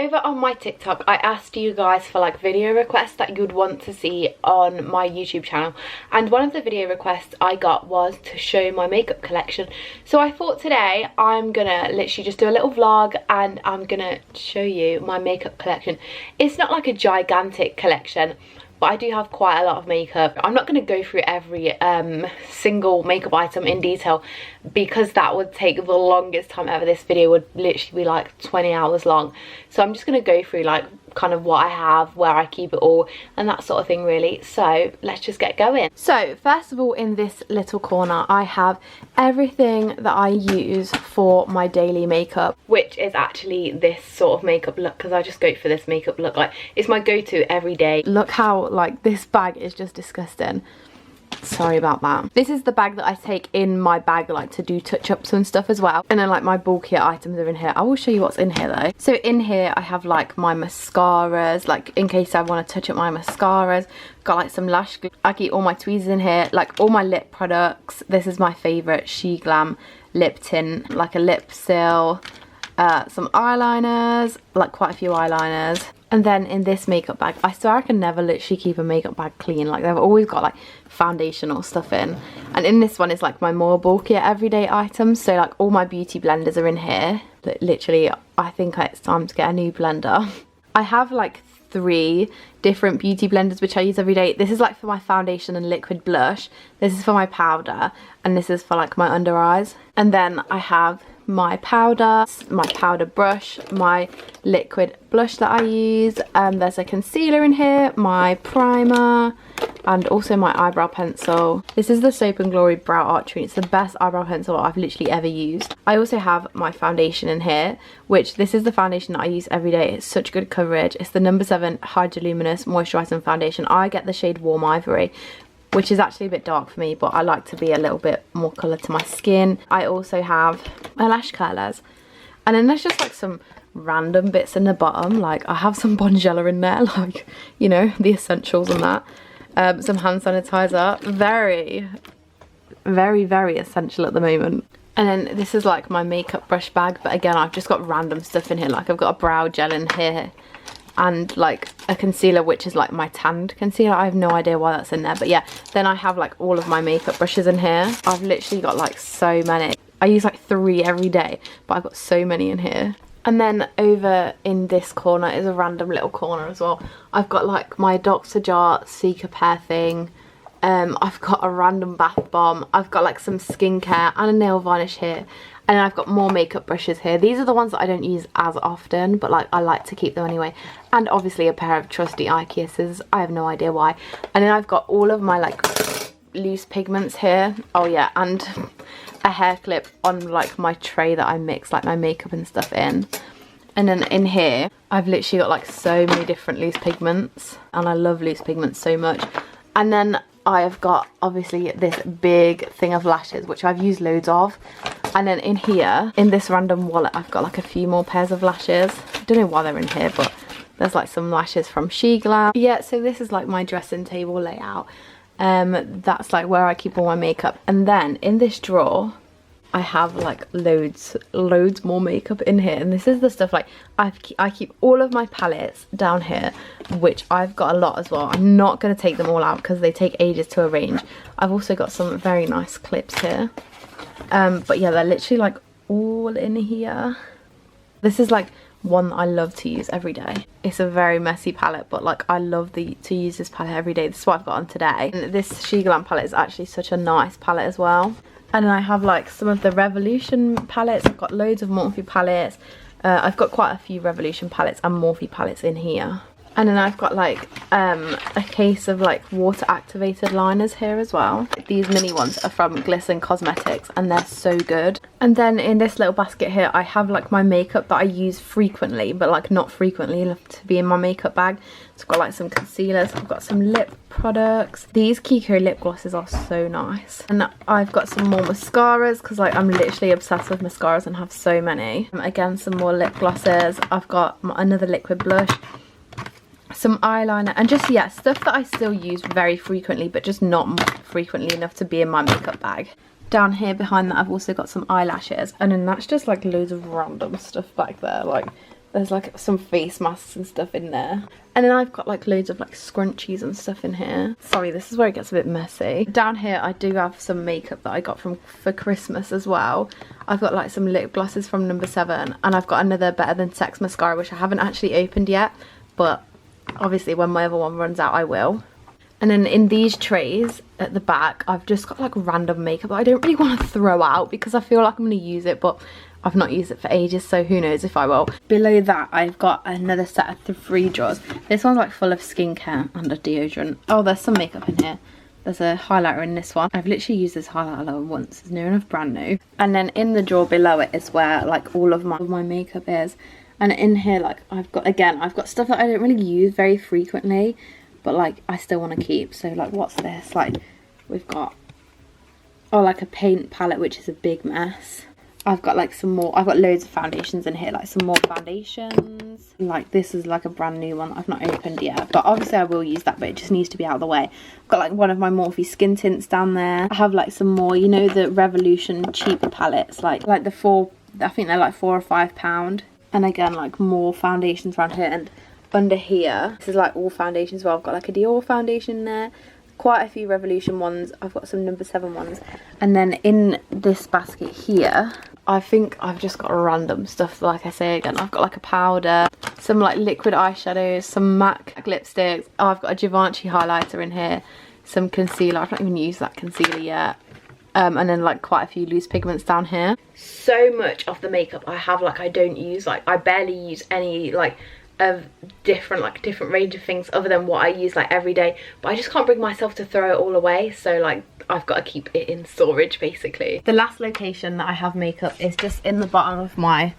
over on my TikTok, I asked you guys for like video requests that you'd want to see on my YouTube channel, and one of the video requests I got was to show my makeup collection. So I thought today I'm gonna literally just do a little vlog and I'm gonna show you my makeup collection. It's not like a gigantic collection, but I do have quite a lot of makeup. I'm not going to go through every single makeup item in detail because that would take the longest time ever. This video would literally be like 20 hours long. So I'm just going to go through like kind of what I have, where I keep it all, and that sort of thing really. So let's just get going. So first of all, in this little corner I have everything that I use for my daily makeup, which is actually this sort of makeup look, because I just go for this makeup look. Like, it's my go-to every day. Look how like this bag is just disgusting. Sorry about that. This is the bag that I take in my bag like to do touch-ups and stuff as well, and then like my bulkier items are in here. I will show you what's in here though. So in here I have like my mascaras, like in case I want to touch up my mascaras. Got like some lash glue. I keep all my tweezers in here, like all my lip products. This is my favourite SheGlam lip tint, like a lip seal, some eyeliners, like quite a few eyeliners. And then in this makeup bag, I swear I can never literally keep a makeup bag clean. Like, they've always got like foundation or stuff in. And in this one is like my more bulkier everyday items. So like all my beauty blenders are in here. But literally, I think it's time to get a new blender. I have like 3 different beauty blenders which I use every day. This is like for my foundation and liquid blush. This is for my powder. And this is for like my under eyes. And then I have my powder brush, my liquid blush that I use. There's a concealer in here, my primer, and also my eyebrow pencil. This is the Soap & Glory Brow Art Treat. It's the best eyebrow pencil I've literally ever used. I also have my foundation in here, which this is the foundation that I use every day. It's such good coverage. It's the No. 7 Hydroluminous Moisturising Foundation. I get the shade Warm Ivory, which is actually a bit dark for me, but I like to be a little bit more colour to my skin. I also have my lash curlers. And then there's just like some random bits in the bottom. Like, I have some Bonjela in there, like, you know, the essentials and that. Some hand sanitizer. Very, very, very essential at the moment. And then this is like my makeup brush bag. But again, I've just got random stuff in here. Like, I've got a brow gel in here. And like a concealer, which is like my tanned concealer. I have no idea why that's in there, but yeah. Then I have like all of my makeup brushes in here. I've literally got like so many. I use like 3 every day, but I've got so many in here. And then over in this corner is a random little corner as well. I've got like my Dr. Jart Cicapair thing. I've got a random bath bomb. I've got like some skincare and a nail varnish here. And then I've got more makeup brushes here. These are the ones that I don't use as often, but like I like to keep them anyway. And obviously a pair of trusty IKEA scissors. I have no idea why. And then I've got all of my like loose pigments here. Oh yeah, and a hair clip on like my tray that I mix like my makeup and stuff in. And then in here, I've literally got like so many different loose pigments. And I love loose pigments so much. And then I have got obviously this big thing of lashes, which I've used loads of. And then in here, in this random wallet, I've got like a few more pairs of lashes. I don't know why they're in here, but there's like some lashes from SheGlam. Yeah, so this is like my dressing table layout. That's like where I keep all my makeup. And then in this drawer, I have like loads more makeup in here. And this is the stuff like I keep all of my palettes down here, which I've got a lot as well. I'm not going to take them all out because they take ages to arrange. I've also got some very nice clips here. But yeah, they're literally like all in here. This is like one that I love to use every day. It's a very messy palette, but like I love to use this palette every day. This is what I've got on today. And this SheGlam palette is actually such a nice palette as well. And then I have like some of the Revolution palettes. I've got loads of Morphe palettes. I've got quite a few Revolution palettes and Morphe palettes in here. And then I've got like a case of like water activated liners here as well. These mini ones are from Glisten Cosmetics and they're so good. And then in this little basket here I have like my makeup that I use frequently, but like not frequently enough to be in my makeup bag. So I've got like some concealers, I've got some lip products. These Kiko lip glosses are so nice. And I've got some more mascaras because like I'm literally obsessed with mascaras and have so many. Again, some more lip glosses. I've got another liquid blush, some eyeliner, and just, yeah, stuff that I still use very frequently, but just not frequently enough to be in my makeup bag. Down here behind that I've also got some eyelashes, and then that's just like loads of random stuff back there, like There's like some face masks and stuff in there. And then I've got like loads of like scrunchies and stuff in here. Sorry, this is where it gets a bit messy. Down here I do have some makeup that I got for Christmas as well. I've got like some lip glosses from No. 7, and I've got another Better Than Sex mascara which I haven't actually opened yet, but obviously when my other one runs out I will. And then in these trays at the back I've just got like random makeup that I don't really want to throw out because I feel like I'm going to use it, but I've not used it for ages, so who knows if I will. Below that I've got another set of 3 drawers. This one's like full of skincare and a deodorant. Oh, there's some makeup in here. There's a highlighter in this one. I've literally used this highlighter once. It's near enough brand new. And then in the drawer below it is where like all of my makeup is. And in here like I've got stuff that I don't really use very frequently, but like I still want to keep. So like, what's this? Like we've got, oh, like a paint palette, which is a big mess. I've got like some more, I've got loads of foundations in here, like some more foundations. Like this is like a brand new one that I've not opened yet, but obviously I will use that, but it just needs to be out of the way. I've got like one of my Morphe skin tints down there. I have like some more, you know, the Revolution cheap palettes, like the 4, I think they're like £4 or £5. And again, like more foundations around here. And under here, this is like all foundations. Well, I've got like a Dior foundation there, quite a few Revolution ones. I've got some No. 7 ones. And then in this basket here, I think I've just got random stuff. Like I say again, I've got like a powder, some like liquid eyeshadows, some MAC lipsticks. Oh, I've got a Givenchy highlighter in here, some concealer. I've not even used that concealer yet. And then like quite a few loose pigments down here. So much of the makeup I have like I don't use. Like I barely use any like of different range of things other than what I use like every day, but I just can't bring myself to throw it all away, so like I've got to keep it in storage basically. The last location that I have makeup is just in the bottom of my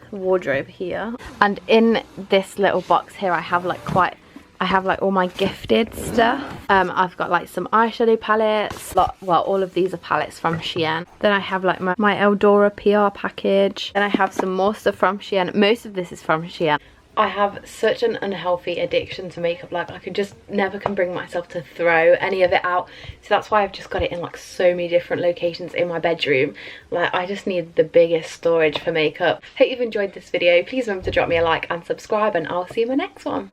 wardrobe here, and in this little box here I have like all my gifted stuff. I've got like some eyeshadow palettes, well all of these are palettes from Shein. Then I have like my Eldora PR package, and I have some more stuff from Shein. Most of this is from Shein. I have such an unhealthy addiction to makeup, like I just never can bring myself to throw any of it out, so that's why I've just got it in like so many different locations in my bedroom. Like I just need the biggest storage for makeup. Hope you've enjoyed this video. Please remember to drop me a like and subscribe, and I'll see you in my next one.